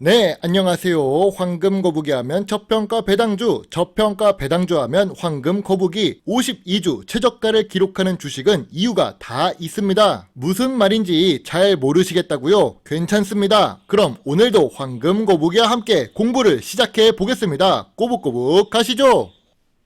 네, 안녕하세요. 황금 거북이 하면 저평가 배당주, 저평가 배당주 하면 황금 거북이 52주 최저가를 기록하는 주식은 이유가 다 있습니다. 무슨 말인지 잘 모르시겠다고요? 괜찮습니다. 그럼 오늘도 황금 거북이와 함께 공부를 시작해 보겠습니다. 꼬북꼬북 가시죠.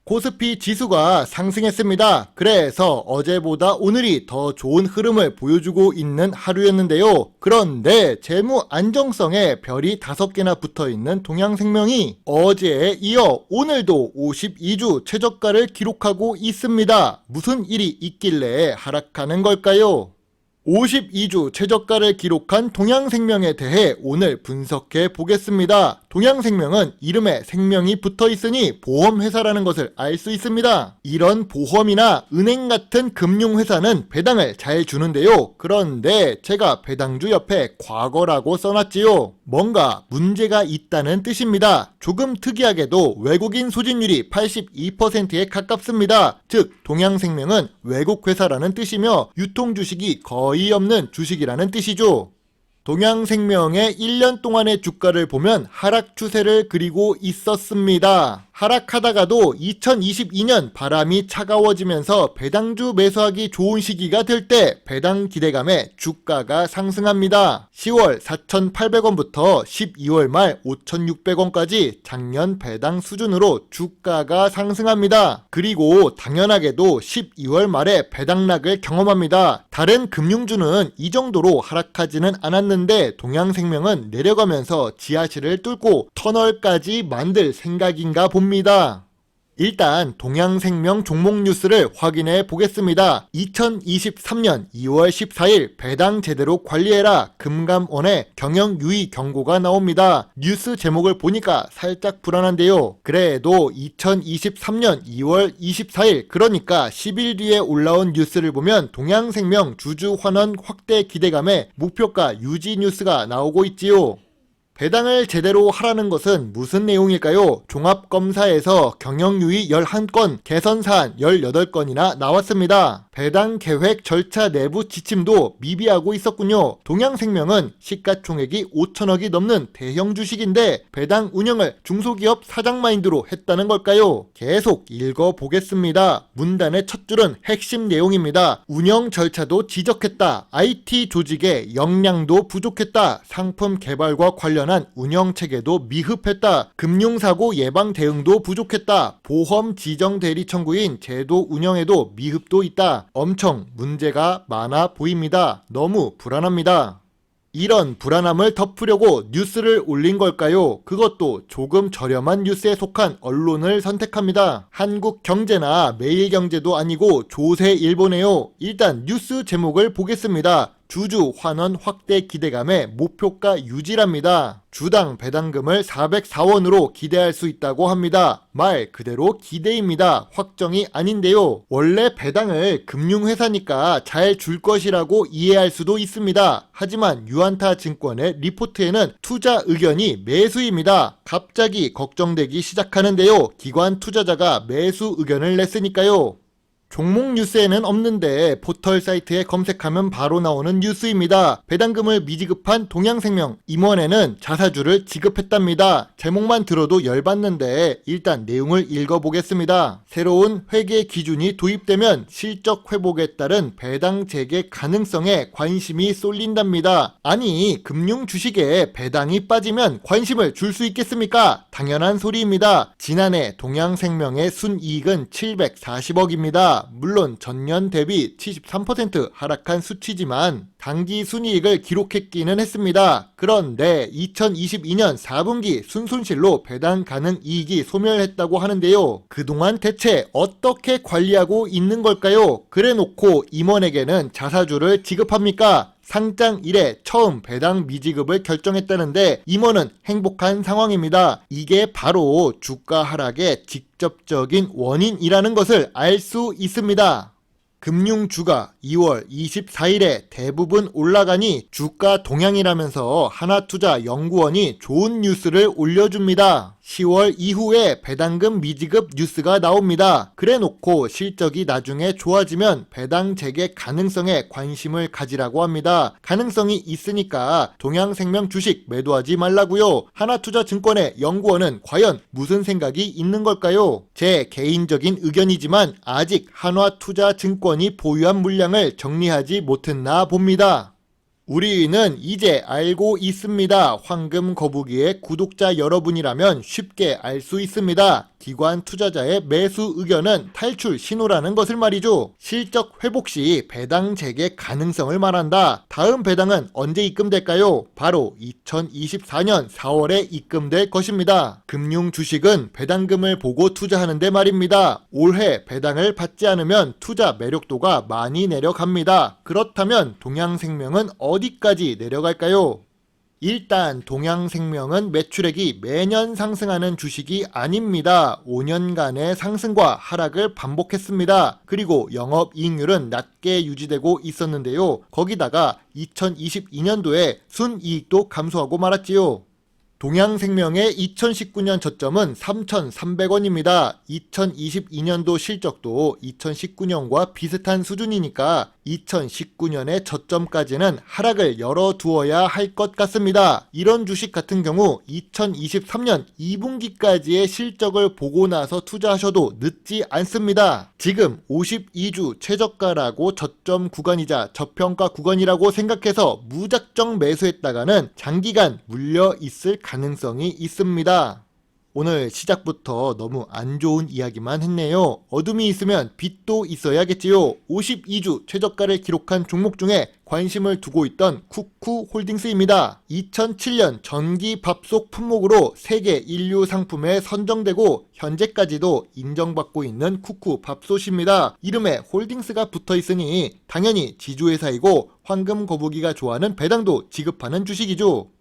코스피 지수가 상승했습니다. 그래서 어제보다 오늘이 더 좋은 흐름을 보여주고 있는 하루였는데요. 그런데 재무 안정성에 별이 5개나 붙어있는 동양생명이 어제에 이어 오늘도 52주 최저가를 기록하고 있습니다. 무슨 일이 있길래 하락하는 걸까요? 52주 최저가를 기록한 동양생명에 대해 오늘 분석해 보겠습니다. 동양생명은 이름에 생명이 붙어 있으니 보험회사라는 것을 알 수 있습니다. 이런 보험이나 은행 같은 금융회사는 배당을 잘 주는데요. 그런데 제가 배당주 옆에 과거라고 써놨지요. 뭔가 문제가 있다는 뜻입니다. 조금 특이하게도 외국인 소진율이 82%에 가깝습니다. 즉 동양생명은 외국회사라는 뜻이며 유통주식이 거의 없는 주식이라는 뜻이죠. 동양생명의 1년 동안의 주가를 보면 하락 추세를 그리고 있었습니다. 하락하다가도 2022년 바람이 차가워지면서 배당주 매수하기 좋은 시기가 될 때 배당 기대감에 주가가 상승합니다. 10월 4,800원부터 12월 말 5,600원까지 작년 배당 수준으로 주가가 상승합니다. 그리고 당연하게도 12월 말에 배당락을 경험합니다. 다른 금융주는 이 정도로 하락하지는 않았는데 동양생명은 내려가면서 지하실을 뚫고 터널까지 만들 생각인가 봅니다. 일단 동양생명 종목 뉴스를 확인해 보겠습니다. 2023년 2월 14일 배당 제대로 관리해라 금감원의 경영 유의 경고가 나옵니다. 뉴스 제목을 보니까 살짝 불안한데요. 그래도 2023년 2월 24일 그러니까 10일 뒤에 올라온 뉴스를 보면 동양생명 주주 환원 확대 기대감에 목표가 유지 뉴스가 나오고 있지요. 배당을 제대로 하라는 것은 무슨 내용일까요? 종합검사에서 경영유의 11건, 개선사안 18건이나 나왔습니다. 배당 계획 절차 내부 지침도 미비하고 있었군요. 동양생명은 시가총액이 5천억이 넘는 대형 주식인데 배당 운영을 중소기업 사장 마인드로 했다는 걸까요? 계속 읽어보겠습니다. 문단의 첫 줄은 핵심 내용입니다. 운영 절차도 지적했다. IT 조직의 역량도 부족했다. 상품 개발과 관련한 운영체계도 미흡했다. 금융사고 예방 대응도 부족했다. 보험 지정 대리 청구인 제도 운영에도 미흡도 있다. 엄청 문제가 많아 보입니다. 너무 불안합니다. 이런 불안함을 덮으려고 뉴스를 올린 걸까요? 그것도 조금 저렴한 뉴스에 속한 언론을 선택합니다. 한국경제나 매일경제도 아니고 조세일보네요. 일단 뉴스 제목을 보겠습니다. 주주 환원 확대 기대감에 목표가 유지랍니다. 주당 배당금을 404원으로 기대할 수 있다고 합니다. 말 그대로 기대입니다. 확정이 아닌데요. 원래 배당을 금융회사니까 잘 줄 것이라고 이해할 수도 있습니다. 하지만 유안타 증권의 리포트에는 투자 의견이 매수입니다. 갑자기 걱정되기 시작하는데요. 기관 투자자가 매수 의견을 냈으니까요. 종목 뉴스에는 없는데 포털 사이트에 검색하면 바로 나오는 뉴스입니다. 배당금을 미지급한 동양생명 임원에는 자사주를 지급했답니다. 제목만 들어도 열받는데 일단 내용을 읽어보겠습니다. 새로운 회계 기준이 도입되면 실적 회복에 따른 배당 재개 가능성에 관심이 쏠린답니다. 아니 금융 주식에 배당이 빠지면 관심을 줄 수 있겠습니까? 당연한 소리입니다. 지난해 동양생명의 순이익은 740억입니다. 물론 전년 대비 73% 하락한 수치지만 당기 순이익을 기록했기는 했습니다. 그런데 2022년 4분기 순손실로 배당 가능 이익이 소멸했다고 하는데요. 그동안 대체 어떻게 관리하고 있는 걸까요? 그래놓고 임원에게는 자사주를 지급합니까? 상장 이래 처음 배당 미지급을 결정했다는데 임원은 행복한 상황입니다. 이게 바로 주가 하락의 직접적인 원인이라는 것을 알 수 있습니다. 금융주가 2월 24일에 대부분 올라가니 주가 동향이라면서 하나투자연구원이 좋은 뉴스를 올려줍니다. 10월 이후에 배당금 미지급 뉴스가 나옵니다. 그래놓고 실적이 나중에 좋아지면 배당 재개 가능성에 관심을 가지라고 합니다. 가능성이 있으니까 동양생명 주식 매도하지 말라고요. 하나투자증권의 연구원은 과연 무슨 생각이 있는 걸까요? 제 개인적인 의견이지만 아직 한화투자증권이 보유한 물량을 정리하지 못했나 봅니다. 우리는 이제 알고 있습니다. 황금 거북이의 구독자 여러분이라면 쉽게 알 수 있습니다. 기관 투자자의 매수 의견은 탈출 신호라는 것을 말이죠. 실적 회복 시 배당 재개 가능성을 말한다. 다음 배당은 언제 입금될까요? 바로 2024년 4월에 입금될 것입니다. 금융 주식은 배당금을 보고 투자하는데 말입니다. 올해 배당을 받지 않으면 투자 매력도가 많이 내려갑니다. 그렇다면 동양생명은 어디까지 내려갈까요? 일단 동양생명은 매출액이 매년 상승하는 주식이 아닙니다. 5년간의 상승과 하락을 반복했습니다. 그리고 영업이익률은 낮게 유지되고 있었는데요. 거기다가 2022년도에 순이익도 감소하고 말았지요. 동양생명의 2019년 저점은 3,300원입니다. 2022년도 실적도 2019년과 비슷한 수준이니까 2019년의 저점까지는 하락을 열어두어야 할 것 같습니다. 이런 주식 같은 경우 2023년 2분기까지의 실적을 보고 나서 투자하셔도 늦지 않습니다. 지금 52주 최저가라고 저점 구간이자 저평가 구간이라고 생각해서 무작정 매수했다가는 장기간 물려 있을 가능성이 있습니다. 오늘 시작부터 너무 안 좋은 이야기만 했네요. 어둠이 있으면 빛도 있어야겠지요. 52주 최저가를 기록한 종목 중에 관심을 두고 있던 쿠쿠홀딩스입니다. 2007년 전기밥솥 품목으로 세계 인류 상품에 선정되고 현재까지도 인정받고 있는 쿠쿠밥솥입니다. 이름에 홀딩스가 붙어 있으니 당연히 지주회사이고 황금 거북이가 좋아하는 배당도 지급하는 주식이죠.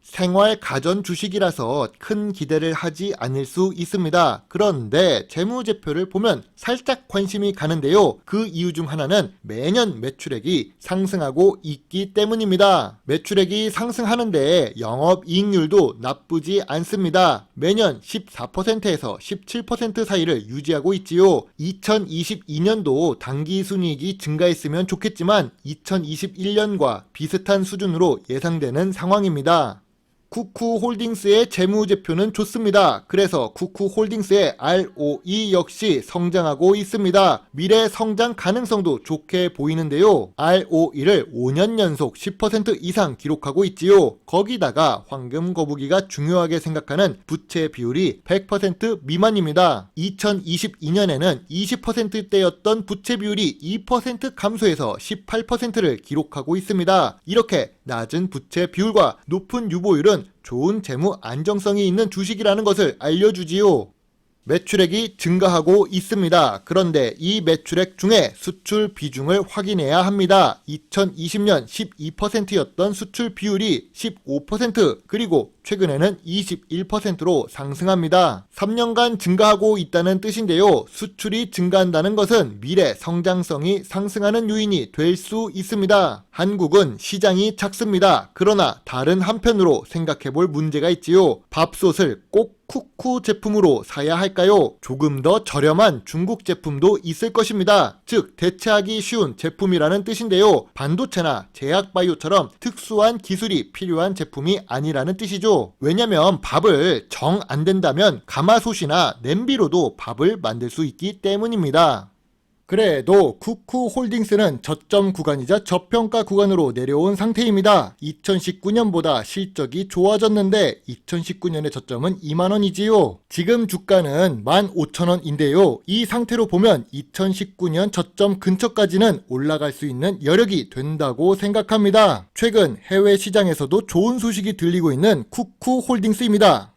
생활 가전 주식이라서 큰 기대를 하지 않을 수 있습니다. 그런데 재무제표를 보면 살짝 관심이 가는데요. 그 이유 중 하나는 매년 매출액이 상승하고 있기 때문입니다. 매출액이 상승하는데 영업이익률도 나쁘지 않습니다. 매년 14%에서 17% 사이를 유지하고 있지요. 2022년도 당기순이익이 증가했으면 좋겠지만 2021년과 비슷한 수준으로 예상되는 상황입니다. 쿠쿠홀딩스의 재무제표는 좋습니다. 그래서 쿠쿠홀딩스의 ROE 역시 성장하고 있습니다. 미래 성장 가능성도 좋게 보이는데요. ROE를 5년 연속 10% 이상 기록하고 있지요. 거기다가 황금 거북이가 중요하게 생각하는 부채 비율이 100% 미만입니다. 2022년에는 20%대였던 부채 비율이 2% 감소해서 18%를 기록하고 있습니다. 이렇게 낮은 부채 비율과 높은 유보율은 좋은 재무 안정성이 있는 주식이라는 것을 알려주지요. 매출액이 증가하고 있습니다. 그런데 이 매출액 중에 수출 비중을 확인해야 합니다. 2020년 12%였던 수출 비율이 15% 그리고 최근에는 21%로 상승합니다. 3년간 증가하고 있다는 뜻인데요. 수출이 증가한다는 것은 미래 성장성이 상승하는 요인이 될 수 있습니다. 한국은 시장이 작습니다. 그러나 다른 한편으로 생각해볼 문제가 있지요. 밥솥을 꼭 쿠쿠 제품으로 사야 할까요? 조금 더 저렴한 중국 제품도 있을 것입니다. 즉 대체하기 쉬운 제품이라는 뜻인데요. 반도체나 제약바이오처럼 특수한 기술이 필요한 제품이 아니라는 뜻이죠. 왜냐면 밥을 정 안 된다면 가마솥이나 냄비로도 밥을 만들 수 있기 때문입니다. 그래도 쿠쿠홀딩스는 저점 구간이자 저평가 구간으로 내려온 상태입니다. 2019년보다 실적이 좋아졌는데 2019년의 저점은 2만원이지요. 지금 주가는 15,000원인데요. 이 상태로 보면 2019년 저점 근처까지는 올라갈 수 있는 여력이 된다고 생각합니다. 최근 해외 시장에서도 좋은 소식이 들리고 있는 쿠쿠홀딩스입니다.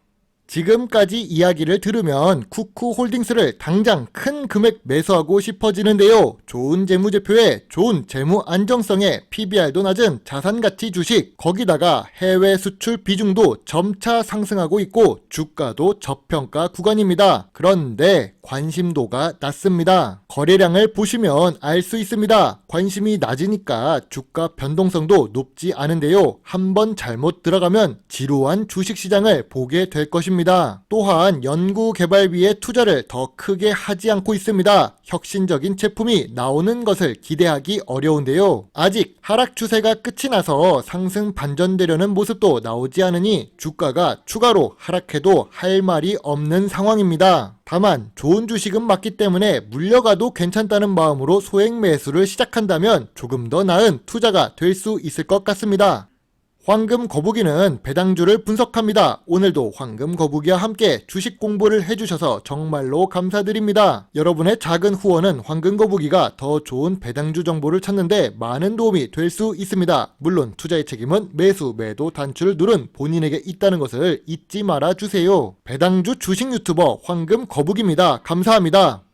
지금까지 이야기를 들으면 쿠쿠홀딩스를 당장 큰 금액 매수하고 싶어지는데요. 좋은 재무제표에 좋은 재무 안정성에 PBR도 낮은 자산가치 주식, 거기다가 해외 수출 비중도 점차 상승하고 있고 주가도 저평가 구간입니다. 그런데 관심도가 낮습니다. 거래량을 보시면 알 수 있습니다. 관심이 낮으니까 주가 변동성도 높지 않은데요. 한번 잘못 들어가면 지루한 주식시장을 보게 될 것입니다. 또한 연구개발비의 투자를 더 크게 하지 않고 있습니다. 혁신적인 제품이 나오는 것을 기대하기 어려운데요. 아직 하락 추세가 끝이 나서 상승 반전되려는 모습도 나오지 않으니 주가가 추가로 하락해도 할 말이 없는 상황입니다. 다만 좋은 주식은 맞기 때문에 물려가도 괜찮다는 마음으로 소액 매수를 시작한다면 조금 더 나은 투자가 될 수 있을 것 같습니다. 황금 거북이는 배당주를 분석합니다. 오늘도 황금 거북이와 함께 주식 공부를 해주셔서 정말로 감사드립니다. 여러분의 작은 후원은 황금 거북이가 더 좋은 배당주 정보를 찾는데 많은 도움이 될 수 있습니다. 물론 투자의 책임은 매수, 매도, 단추를 누른 본인에게 있다는 것을 잊지 말아주세요. 배당주 주식 유튜버 황금 거북입니다. 감사합니다.